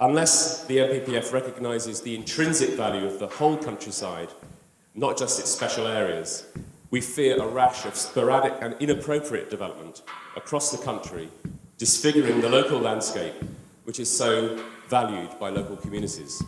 Unless the NPPF recognises the intrinsic value of the whole countryside, not just its special areas, we fear a rash of sporadic and inappropriate development across the country, disfiguring the local landscape, which is so valued by local communities.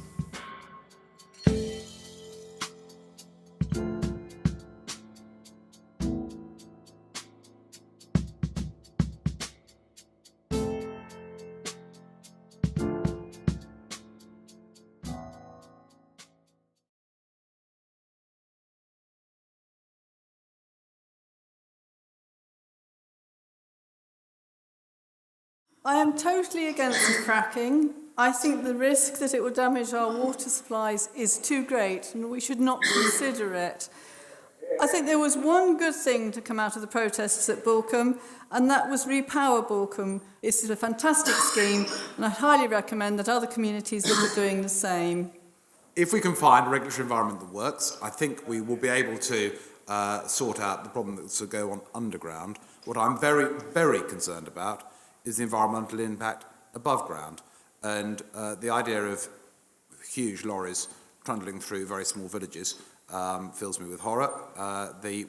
I am totally against fracking. I think the risk that it will damage our water supplies is too great and we should not consider it. I think there was one good thing to come out of the protests at Balcombe, and that was Repower Balcombe. This is a fantastic scheme, and I highly recommend that other communities look at doing the same. If we can find a regulatory environment that works, I think we will be able to sort out the problem that will go on underground. What I'm very, very concerned about is the environmental impact above ground, and the idea of huge lorries trundling through very small villages fills me with horror.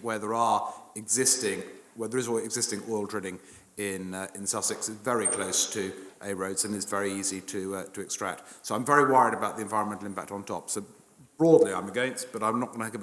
Where there is existing oil drilling in Sussex is very close to A roads and is very easy to extract. So I'm very worried about the environmental impact on top. So broadly I'm against, but I'm not going to give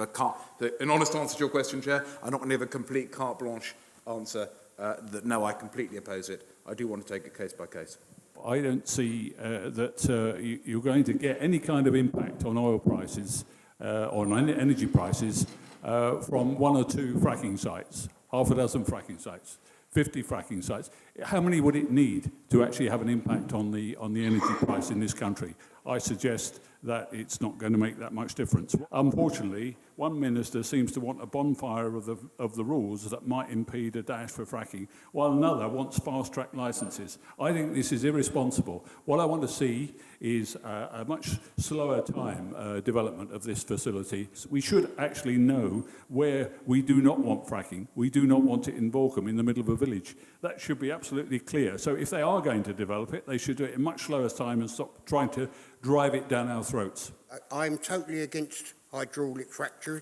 an honest answer to your question, Chair. I'm not going to give a complete carte blanche answer that no, I completely oppose it. I do want to take it case by case. I don't see that you're going to get any kind of impact on oil prices, on energy prices, from one or two fracking sites, half a dozen fracking sites, 50 fracking sites. How many would it need to actually have an impact on the energy price in this country? I suggest that it's not going to make that much difference. Unfortunately, one minister seems to want a bonfire of the rules that might impede a dash for fracking, while another wants fast-track licences. I think this is irresponsible. What I want to see is a much slower time development of this facility. We should actually know where we do not want fracking. We do not want it in Balcombe, in the middle of a village. That should be absolutely clear. So if they are going to develop it, they should do it in much slower time and stop trying to drive it down our throats. I'm totally against hydraulic fracturing.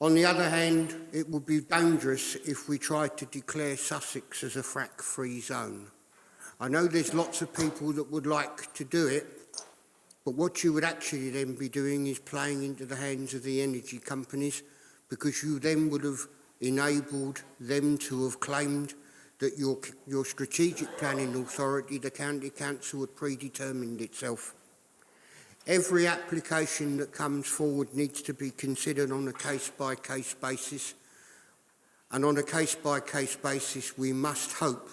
On the other hand, it would be dangerous if we tried to declare Sussex as a frack-free zone. I know there's lots of people that would like to do it, but what you would actually then be doing is playing into the hands of the energy companies, because you then would have enabled them to have claimed that your strategic planning authority, the county council, had predetermined itself. Every application that comes forward needs to be considered on a case-by-case basis, and on a case-by-case basis we must hope,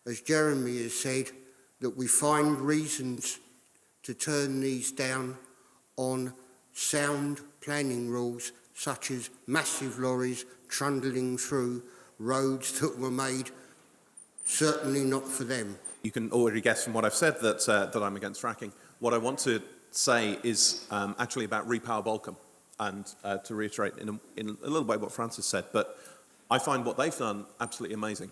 as Jeremy has said, that we find reasons to turn these down on sound planning rules, such as massive lorries trundling through roads that were made certainly not for them. You can already guess from what I've said that I'm against fracking. What I want to say is actually about Repower Balcombe, and to reiterate in a little way what Francis said, but I find what they've done absolutely amazing.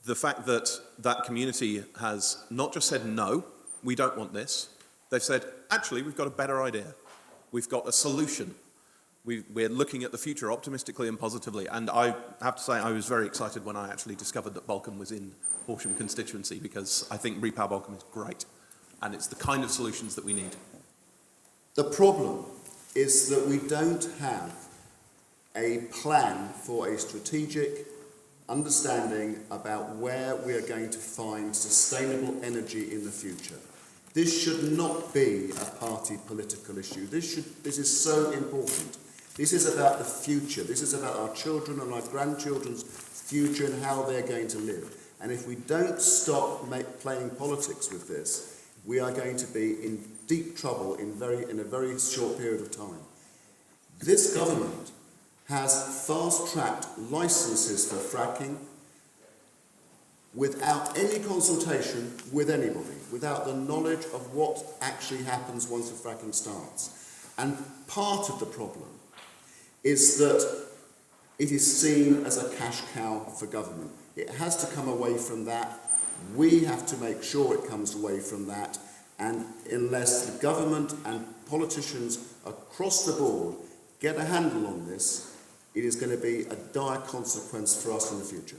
The fact that that community has not just said, no, we don't want this, they've said, actually, we've got a better idea. We've got a solution. We're looking at the future optimistically and positively, and I have to say I was very excited when I actually discovered that Balcombe was in Horsham constituency, because I think Repower Balcombe is great, and it's the kind of solutions that we need. The problem is that we don't have a plan for a strategic understanding about where we are going to find sustainable energy in the future. This should not be a party political issue. This is so important. This is about the future. This is about our children and our grandchildren's future and how they're going to live. And if we don't stop playing politics with this, we are going to be in deep trouble in a very short period of time. This government has fast-tracked licences for fracking without any consultation with anybody, without the knowledge of what actually happens once the fracking starts. And part of the problem is that it is seen as a cash cow for government. It has to come away from that. We have to make sure it comes away from that, and unless the government and politicians across the board get a handle on this, it is going to be a dire consequence for us in the future.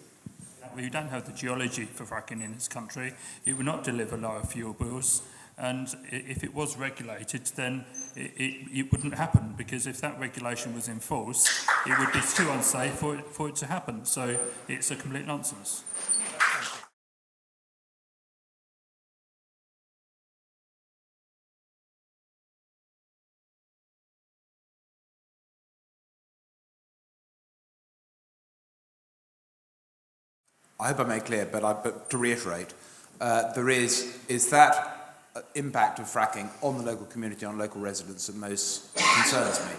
We don't have the geology for fracking in this country. It will not deliver lower fuel bills. And if it was regulated, then it wouldn't happen, because if that regulation was enforced, it would be too unsafe for it to happen. So it's a complete nonsense. I hope I made clear, but to reiterate, there is that impact of fracking on the local community, on local residents, that most concerns me.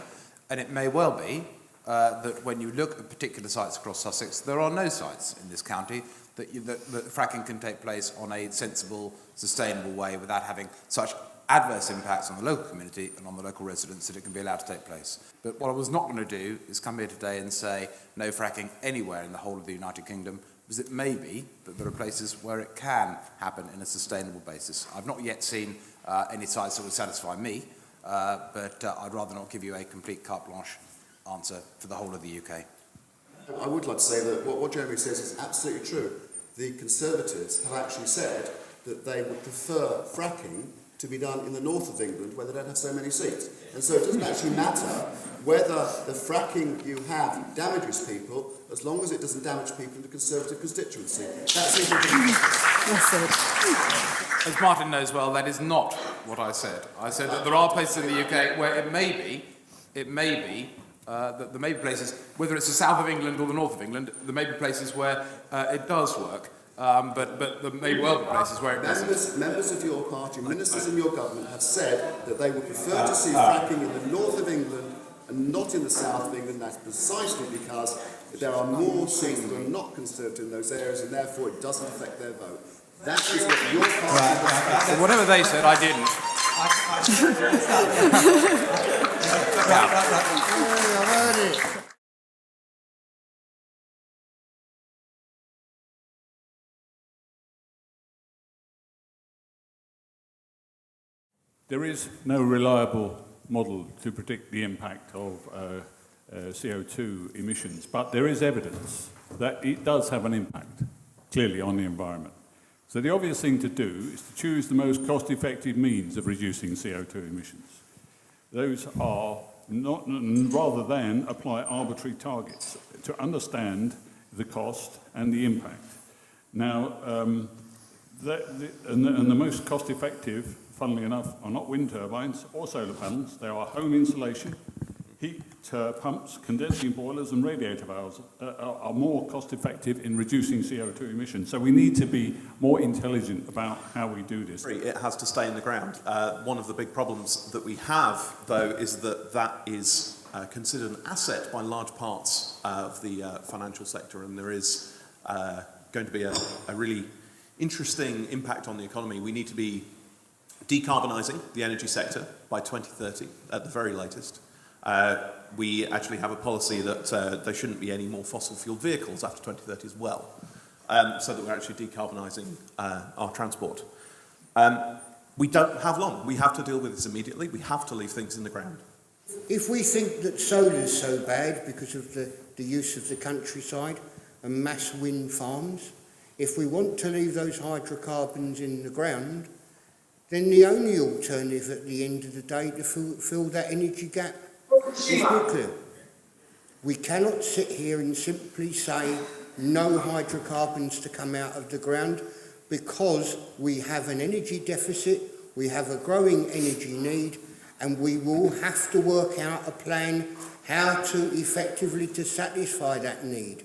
And it may well be that when you look at particular sites across Sussex, there are no sites in this county that fracking can take place on a sensible, sustainable way without having such adverse impacts on the local community and on the local residents that it can be allowed to take place. But what I was not going to do is come here today and say no fracking anywhere in the whole of the United Kingdom, because it may be that there are places where it can happen in a sustainable basis. I've not yet seen any sites that would satisfy me, but I'd rather not give you a complete carte blanche answer for the whole of the UK. I would like to say that what Jeremy says is absolutely true. The Conservatives have actually said that they would prefer fracking to be done in the north of England, where they don't have so many seats. And so it doesn't actually matter whether the fracking you have damages people, as long as it doesn't damage people in the Conservative constituency. That's it. As Martin knows well, that is not what I said. I said that there are places in the UK where it may be that there may be places, whether it's the south of England or the north of England, there may be places where it does work. But there may well be places where it doesn't. Members of your party, ministers in your government, have said that they would prefer to see fracking in the north of England and not in the south of England. That's precisely because there are more seats that are not Conservative in those areas, and therefore it doesn't affect their vote. That is what your party... Whatever they said, I didn't. There is no reliable model to predict the impact of CO2 emissions, but there is evidence that it does have an impact, clearly, on the environment. So the obvious thing to do is to choose the most cost-effective means of reducing CO2 emissions. Those are not, rather than apply arbitrary targets, to understand the cost and the impact. Now, the most cost-effective, funnily enough, are not wind turbines or solar panels. They are home insulation, heat pumps, condensing boilers and radiator valves are more cost-effective in reducing CO2 emissions. So we need to be more intelligent about how we do this. It has to stay in the ground. One of the big problems that we have, though, is that is considered an asset by large parts of the financial sector, and there is going to be a really interesting impact on the economy. We need to be decarbonising the energy sector by 2030 at the very latest. We actually have a policy that there shouldn't be any more fossil fuel vehicles after 2030 as well, so that we're actually decarbonising our transport. We don't have long. We have to deal with this immediately. We have to leave things in the ground. If we think that solar is so bad because of the use of the countryside and mass wind farms, if we want to leave those hydrocarbons in the ground, then the only alternative at the end of the day to fill that energy gap is nuclear. We cannot sit here and simply say no hydrocarbons to come out of the ground, because we have an energy deficit, we have a growing energy need, and we will have to work out a plan how to effectively to satisfy that need.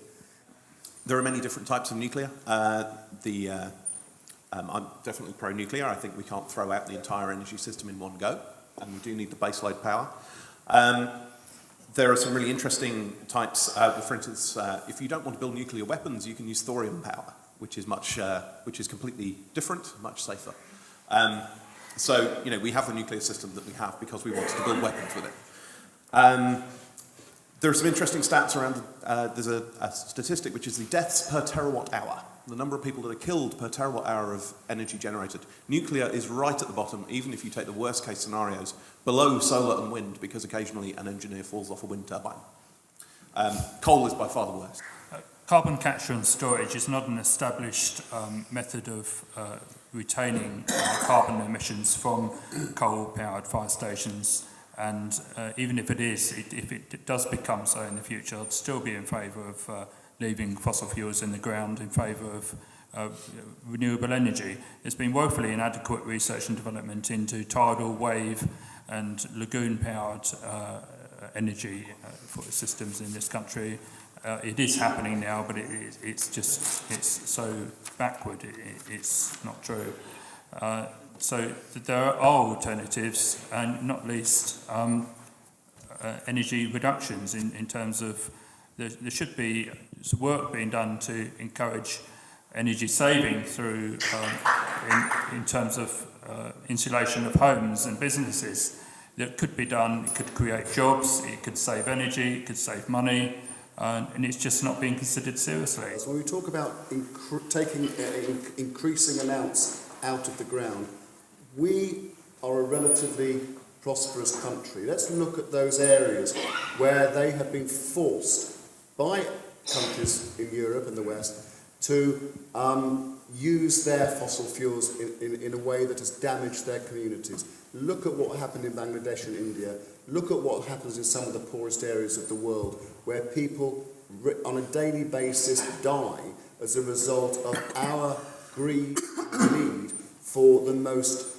There are many different types of nuclear. I'm definitely pro-nuclear. I think we can't throw out the entire energy system in one go, and we do need the baseload power. There are some really interesting types. For instance, if you don't want to build nuclear weapons, you can use thorium power, which is completely different, much safer. So, we have the nuclear system that we have because we wanted to build weapons with it. There are some interesting stats around. There's a statistic which is the deaths per terawatt hour. the number of people that are killed per terawatt hour of energy generated. Nuclear is right at the bottom, even if you take the worst case scenarios, below solar and wind, because occasionally an engineer falls off a wind turbine. Coal is by far the worst. Carbon capture and storage is not an established method of retaining carbon emissions from coal-powered fire stations, and even if it is, if it does become so in the future, I'd still be in favour of leaving fossil fuels in the ground in favour of renewable energy. There's been woefully inadequate research and development into tidal, wave and lagoon-powered energy systems in this country. It is happening now, but it's so backward, it's not true. So there are alternatives, and not least energy reductions in terms of there should be work being done to encourage energy saving through in terms of insulation of homes and businesses. That could be done. It could create jobs, it could save energy, it could save money, and it's just not being considered seriously. So when we talk about increasing amounts out of the ground, we are a relatively prosperous country. Let's look at those areas where they have been forced by countries in Europe and the West to use their fossil fuels in a way that has damaged their communities. Look at what happened in Bangladesh and India. Look at what happens in some of the poorest areas of the world, where people on a daily basis die as a result of our greed and need for the most,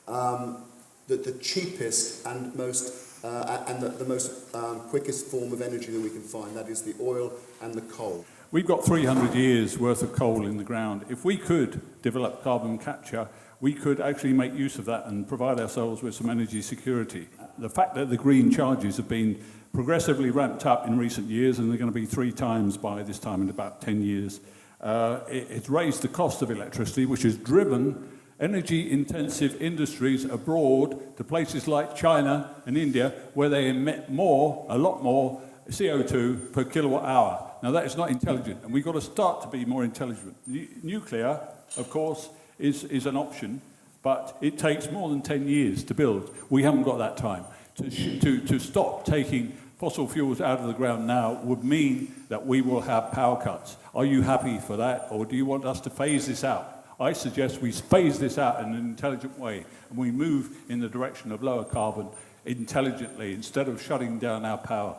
the cheapest and most, the most quickest form of energy that we can find. That is the oil and the coal. We've got 300 years worth of coal in the ground. If we could develop carbon capture, we could actually make use of that and provide ourselves with some energy security. The fact that the green charges have been progressively ramped up in recent years, and they're going to be 3 times by this time in about 10 years, it's raised the cost of electricity, which has driven energy-intensive industries abroad to places like China and India, where they emit a lot more CO2 per kilowatt hour. Now, that is not intelligent, and we've got to start to be more intelligent. Nuclear, of course, is an option, but it takes more than 10 years to build. We haven't got that time. To stop taking fossil fuels out of the ground now would mean that we will have power cuts. Are you happy for that, or do you want us to phase this out? I suggest we phase this out in an intelligent way, and we move in the direction of lower carbon intelligently instead of shutting down our power.